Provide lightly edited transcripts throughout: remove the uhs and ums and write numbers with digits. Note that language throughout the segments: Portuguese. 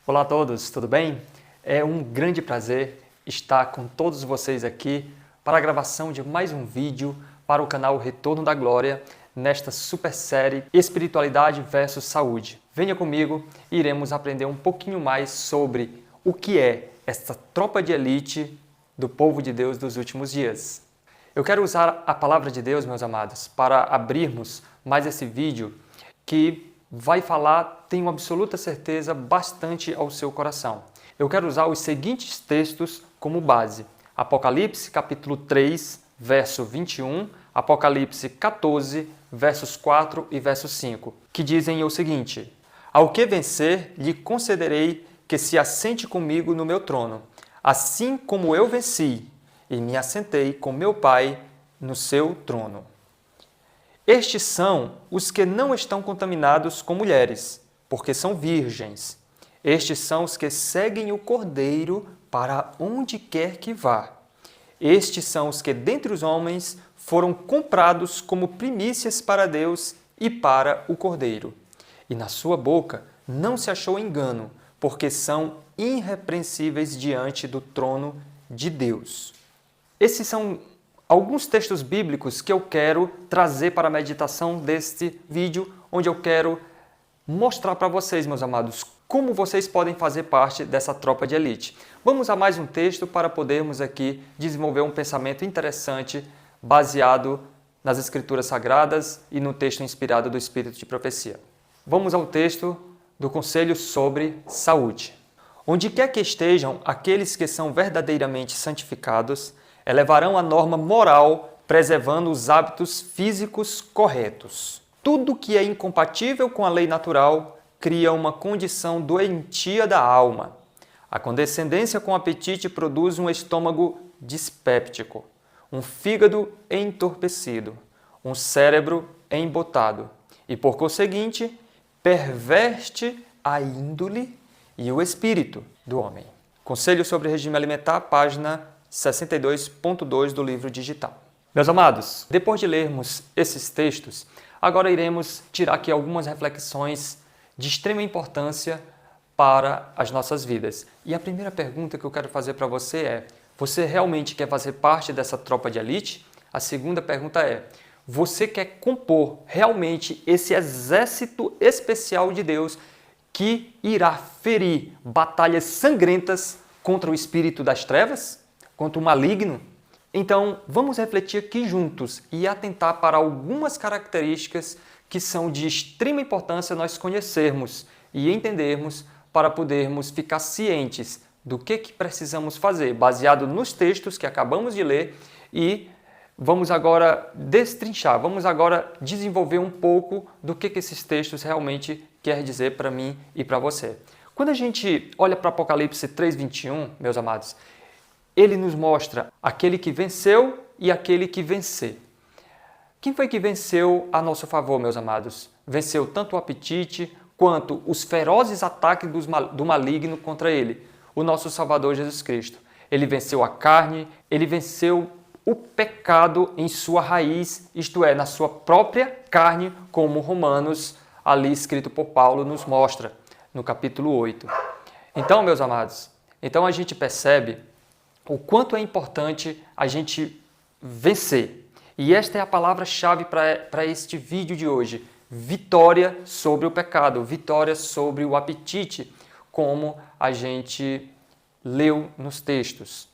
Olá a todos, tudo bem? É um grande prazer estar com todos vocês aqui para a gravação de mais um vídeo para o canal Retorno da Glória nesta super série Espiritualidade versus Saúde. Venha comigo e iremos aprender um pouquinho mais sobre o que é esta tropa de elite do povo de Deus dos últimos dias. Eu quero usar a palavra de Deus, meus amados, para abrirmos mais esse vídeo que vai falar, tenho absoluta certeza, bastante ao seu coração. Eu quero usar os seguintes textos como base. Apocalipse capítulo 3, verso 21, Apocalipse 14, versos 4 e verso 5, que dizem o seguinte: Ao que vencer, lhe concederei que se assente comigo no meu trono, assim como eu venci e me assentei com meu Pai no seu trono. Estes são os que não estão contaminados com mulheres, porque são virgens. Estes são os que seguem o Cordeiro para onde quer que vá. Estes são os que dentre os homens foram comprados como primícias para Deus e para o Cordeiro. E na sua boca não se achou engano, porque são irrepreensíveis diante do trono de Deus. Esses são alguns textos bíblicos que eu quero trazer para a meditação deste vídeo, onde eu quero mostrar para vocês, meus amados, como vocês podem fazer parte dessa tropa de elite. Vamos a mais um texto para podermos aqui desenvolver um pensamento interessante baseado nas Escrituras Sagradas e no texto inspirado do Espírito de Profecia. Vamos ao texto do Conselho sobre Saúde. Onde quer que estejam aqueles que são verdadeiramente santificados, elevarão a norma moral, preservando os hábitos físicos corretos. Tudo que é incompatível com a lei natural cria uma condição doentia da alma. A condescendência com o apetite produz um estômago dispéptico, um fígado entorpecido, um cérebro embotado e, por conseguinte, perverte a índole e o espírito do homem. Conselho sobre regime alimentar, página 62.2 do livro digital. Meus amados, depois de lermos esses textos, agora iremos tirar aqui algumas reflexões de extrema importância para as nossas vidas. E a primeira pergunta que eu quero fazer para você é: você realmente quer fazer parte dessa tropa de elite? A segunda pergunta é: você quer compor realmente esse exército especial de Deus que irá ferir batalhas sangrentas contra o espírito das trevas? Contra o maligno? Então, vamos refletir aqui juntos e atentar para algumas características que são de extrema importância nós conhecermos e entendermos para podermos ficar cientes do que precisamos fazer, baseado nos textos que acabamos de ler, e vamos agora destrinchar, vamos agora desenvolver um pouco do que esses textos realmente querem dizer para mim e para você. Quando a gente olha para Apocalipse 3:21, meus amados, ele nos mostra aquele que venceu e aquele que vencer. Quem foi que venceu a nosso favor, meus amados? Venceu tanto o apetite quanto os ferozes ataques do maligno contra ele, o nosso Salvador Jesus Cristo. Ele venceu a carne, ele venceu o pecado em sua raiz, isto é, na sua própria carne, como Romanos, ali escrito por Paulo, nos mostra, no capítulo 8. Então, meus amados, a gente percebe o quanto é importante a gente vencer. E esta é a palavra-chave para este vídeo de hoje. Vitória sobre o pecado, vitória sobre o apetite, como a gente leu nos textos.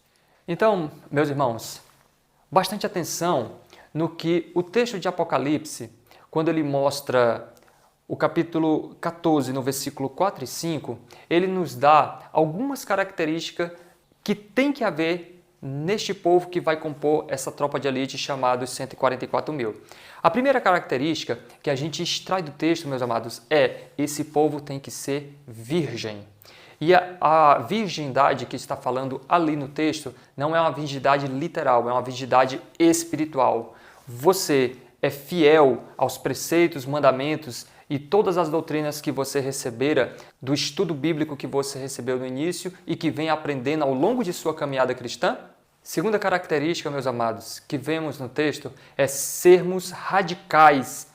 Então, meus irmãos, bastante atenção no que o texto de Apocalipse, quando ele mostra o capítulo 14, no versículo 4 e 5, ele nos dá algumas características que tem que haver neste povo que vai compor essa tropa de elite chamada 144 mil. A primeira característica que a gente extrai do texto, meus amados, é: esse povo tem que ser virgem. E a virgindade que está falando ali no texto não é uma virgindade literal, é uma virgindade espiritual. Você é fiel aos preceitos, mandamentos e todas as doutrinas que você recebera do estudo bíblico que você recebeu no início e que vem aprendendo ao longo de sua caminhada cristã? Segunda característica, meus amados, que vemos no texto é sermos radicais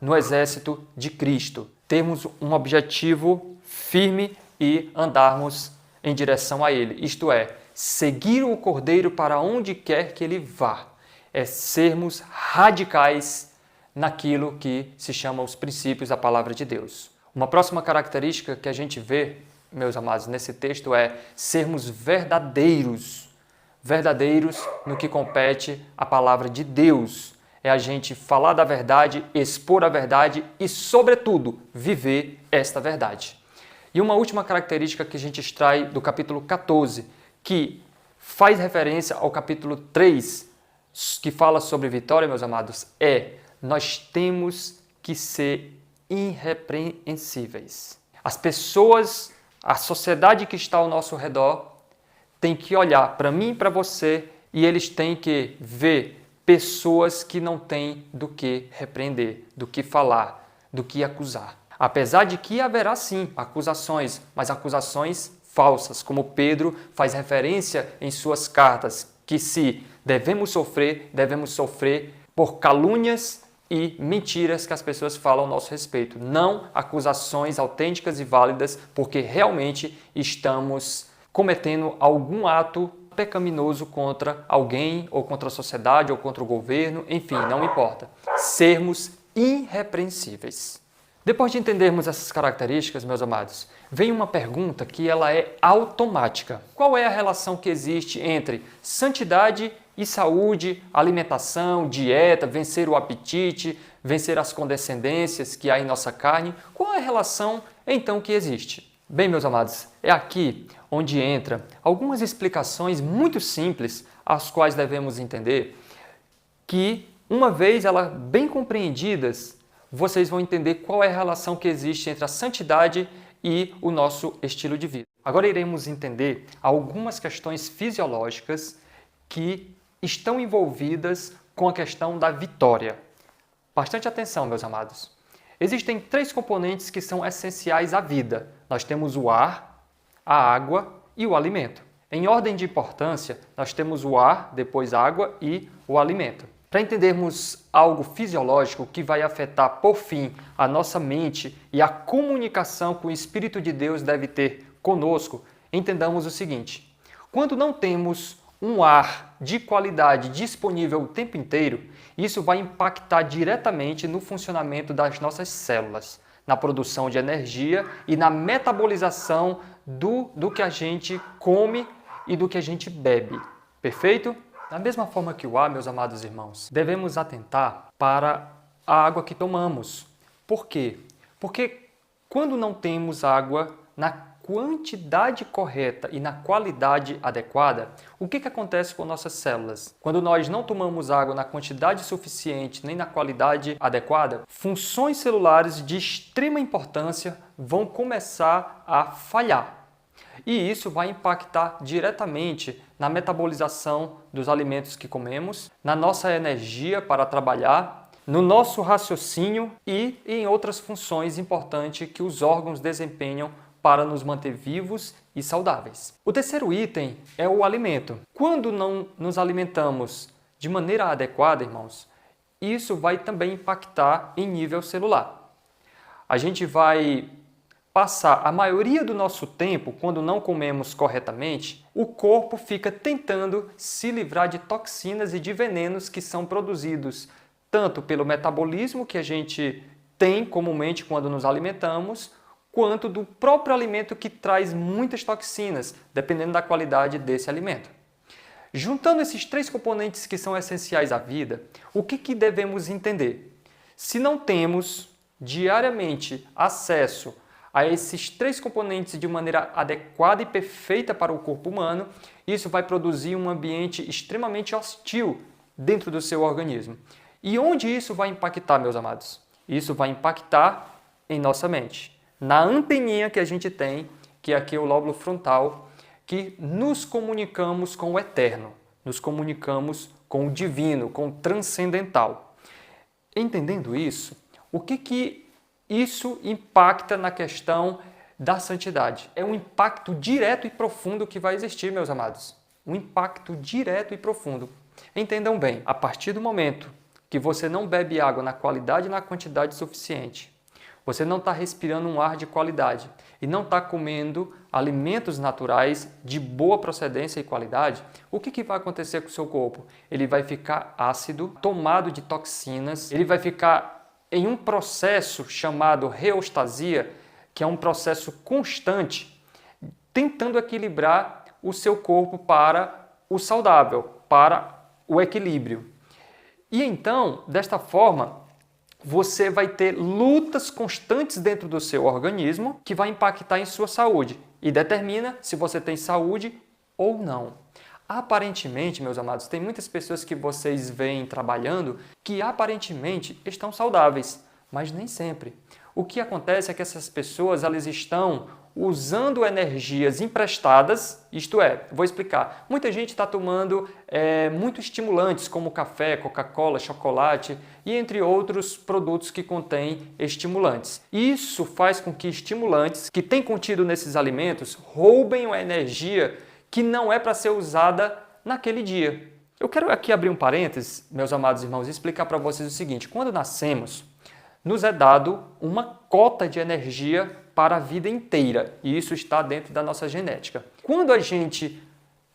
no exército de Cristo. Termos um objetivo firme e andarmos em direção a Ele. Isto é, seguir o Cordeiro para onde quer que Ele vá. É sermos radicais naquilo que se chama os princípios da Palavra de Deus. Uma próxima característica que a gente vê, meus amados, nesse texto é sermos verdadeiros. Verdadeiros no que compete à Palavra de Deus. É a gente falar da verdade, expor a verdade e, sobretudo, viver esta verdade. E uma última característica que a gente extrai do capítulo 14, que faz referência ao capítulo 3, que fala sobre vitória, meus amados, é: nós temos que ser irrepreensíveis. As pessoas, a sociedade que está ao nosso redor, tem que olhar para mim e para você e eles têm que ver pessoas que não têm do que repreender, do que falar, do que acusar. Apesar de que haverá sim acusações, mas acusações falsas, como Pedro faz referência em suas cartas, que se devemos sofrer por calúnias e mentiras que as pessoas falam ao nosso respeito. Não acusações autênticas e válidas, porque realmente estamos cometendo algum ato pecaminoso contra alguém, ou contra a sociedade, ou contra o governo, enfim, não importa. Sermos irrepreensíveis. Depois de entendermos essas características, meus amados, vem uma pergunta que ela é automática. Qual é a relação que existe entre santidade e saúde, alimentação, dieta, vencer o apetite, vencer as condescendências que há em nossa carne? Qual é a relação, então, que existe? Bem, meus amados, é aqui onde entra algumas explicações muito simples, as quais devemos entender, que, uma vez elas bem compreendidas, vocês vão entender qual é a relação que existe entre a santidade e o nosso estilo de vida. Agora iremos entender algumas questões fisiológicas que estão envolvidas com a questão da vitória. Bastante atenção, meus amados. Existem 3 componentes que são essenciais à vida. Nós temos o ar, a água e o alimento. Em ordem de importância, nós temos o ar, depois a água e o alimento. Para entendermos algo fisiológico que vai afetar, por fim, a nossa mente e a comunicação que o Espírito de Deus deve ter conosco, entendamos o seguinte: quando não temos um ar de qualidade disponível o tempo inteiro, isso vai impactar diretamente no funcionamento das nossas células, na produção de energia e na metabolização do que a gente come e do que a gente bebe. Perfeito? Da mesma forma que o ar, meus amados irmãos, devemos atentar para a água que tomamos. Por quê? Porque quando não temos água na quantidade correta e na qualidade adequada, o que acontece com nossas células? Quando nós não tomamos água na quantidade suficiente nem na qualidade adequada, funções celulares de extrema importância vão começar a falhar. E isso vai impactar diretamente na metabolização dos alimentos que comemos, na nossa energia para trabalhar, no nosso raciocínio e em outras funções importantes que os órgãos desempenham para nos manter vivos e saudáveis. O terceiro item é o alimento. Quando não nos alimentamos de maneira adequada, irmãos, isso vai também impactar em nível celular. A gente vai passar a maioria do nosso tempo, quando não comemos corretamente, o corpo fica tentando se livrar de toxinas e de venenos que são produzidos tanto pelo metabolismo que a gente tem comumente quando nos alimentamos, quanto do próprio alimento que traz muitas toxinas, dependendo da qualidade desse alimento. Juntando esses 3 componentes que são essenciais à vida, o que devemos entender? Se não temos diariamente acesso a esses 3 componentes de maneira adequada e perfeita para o corpo humano, isso vai produzir um ambiente extremamente hostil dentro do seu organismo. E onde isso vai impactar, meus amados? Isso vai impactar em nossa mente, na anteninha que a gente tem, que é aqui o lóbulo frontal, que nos comunicamos com o eterno, nos comunicamos com o divino, com o transcendental. Entendendo isso, o que isso impacta na questão da santidade? É um impacto direto e profundo que vai existir, meus amados. Um impacto direto e profundo. Entendam bem, a partir do momento que você não bebe água na qualidade e na quantidade suficiente, você não está respirando um ar de qualidade. e não está comendo alimentos naturais de boa procedência e qualidade, o que vai acontecer com o seu corpo? Ele vai ficar ácido, tomado de toxinas, ele vai ficar em um processo chamado reostasia, que é um processo constante, tentando equilibrar o seu corpo para o saudável, para o equilíbrio. E então, desta forma, você vai ter lutas constantes dentro do seu organismo que vai impactar em sua saúde e determina se você tem saúde ou não. Aparentemente, meus amados, tem muitas pessoas que vocês veem trabalhando que aparentemente estão saudáveis, mas nem sempre. O que acontece é que essas pessoas elas estão usando energias emprestadas, isto é, vou explicar, muita gente está tomando muito estimulantes como café, Coca-Cola, chocolate e entre outros produtos que contêm estimulantes. Isso faz com que estimulantes que têm contido nesses alimentos roubem a energia que não é para ser usada naquele dia. Eu quero aqui abrir um parênteses, meus amados irmãos, e explicar para vocês o seguinte, quando nascemos, nos é dado uma cota de energia para a vida inteira, e isso está dentro da nossa genética. Quando a gente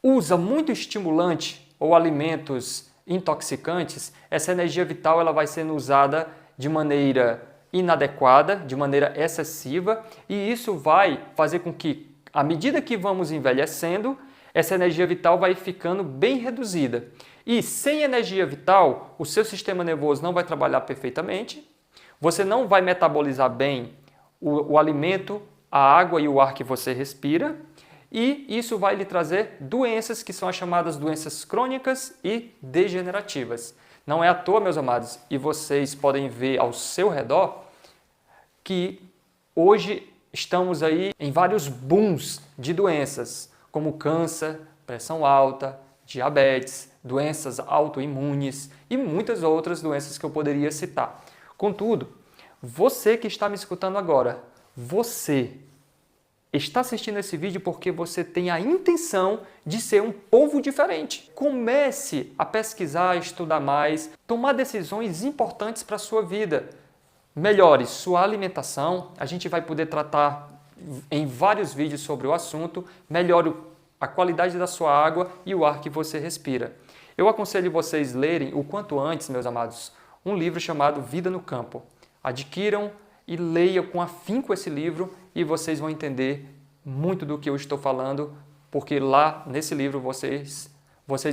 usa muito estimulante ou alimentos intoxicantes, essa energia vital ela vai sendo usada de maneira inadequada, de maneira excessiva, e isso vai fazer com que, à medida que vamos envelhecendo, essa energia vital vai ficando bem reduzida. E sem energia vital, o seu sistema nervoso não vai trabalhar perfeitamente, você não vai metabolizar bem o alimento, a água e o ar que você respira, e isso vai lhe trazer doenças que são as chamadas doenças crônicas e degenerativas. Não é à toa, meus amados, e vocês podem ver ao seu redor que hoje estamos aí em vários booms de doenças, como câncer, pressão alta, diabetes, doenças autoimunes e muitas outras doenças que eu poderia citar. Contudo, você que está me escutando agora, você está assistindo esse vídeo porque você tem a intenção de ser um povo diferente. Comece a pesquisar, a estudar mais, tomar decisões importantes para a sua vida. Melhore sua alimentação, a gente vai poder tratar em vários vídeos sobre o assunto, melhore a qualidade da sua água e o ar que você respira. Eu aconselho vocês lerem o quanto antes, meus amados, um livro chamado Vida no Campo. Adquiram e leiam com afinco esse livro e vocês vão entender muito do que eu estou falando, porque lá nesse livro vocês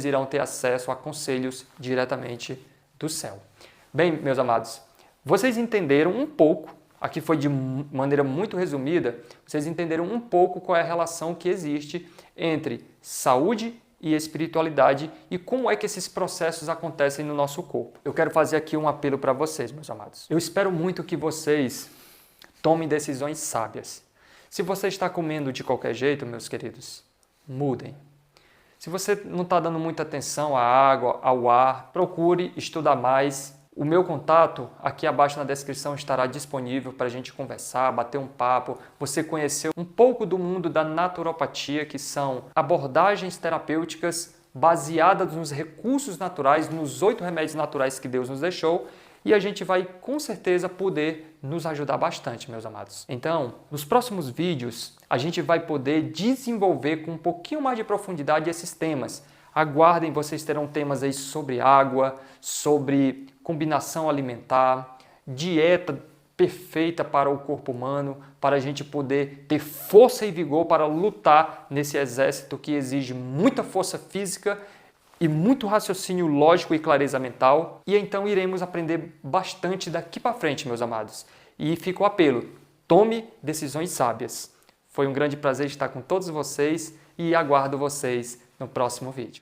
irão ter acesso a conselhos diretamente do céu. Bem, meus amados, vocês entenderam um pouco, aqui foi de maneira muito resumida, vocês entenderam um pouco qual é a relação que existe entre saúde e espiritualidade e como é que esses processos acontecem no nosso corpo. Eu quero fazer aqui um apelo para vocês, meus amados. Eu espero muito que vocês tomem decisões sábias. Se você está comendo de qualquer jeito, meus queridos, mudem. Se você não está dando muita atenção à água, ao ar, procure estudar mais. O meu contato aqui abaixo na descrição estará disponível para a gente conversar, bater um papo, você conhecer um pouco do mundo da naturopatia, que são abordagens terapêuticas baseadas nos recursos naturais, nos 8 remédios naturais que Deus nos deixou, e a gente vai com certeza poder nos ajudar bastante, meus amados. Então, nos próximos vídeos, a gente vai poder desenvolver com um pouquinho mais de profundidade esses temas. Aguardem, vocês terão temas aí sobre água, sobre combinação alimentar, dieta perfeita para o corpo humano, para a gente poder ter força e vigor para lutar nesse exército que exige muita força física e muito raciocínio lógico e clareza mental. E então iremos aprender bastante daqui para frente, meus amados. E fica o apelo, tome decisões sábias. Foi um grande prazer estar com todos vocês e aguardo vocês no próximo vídeo.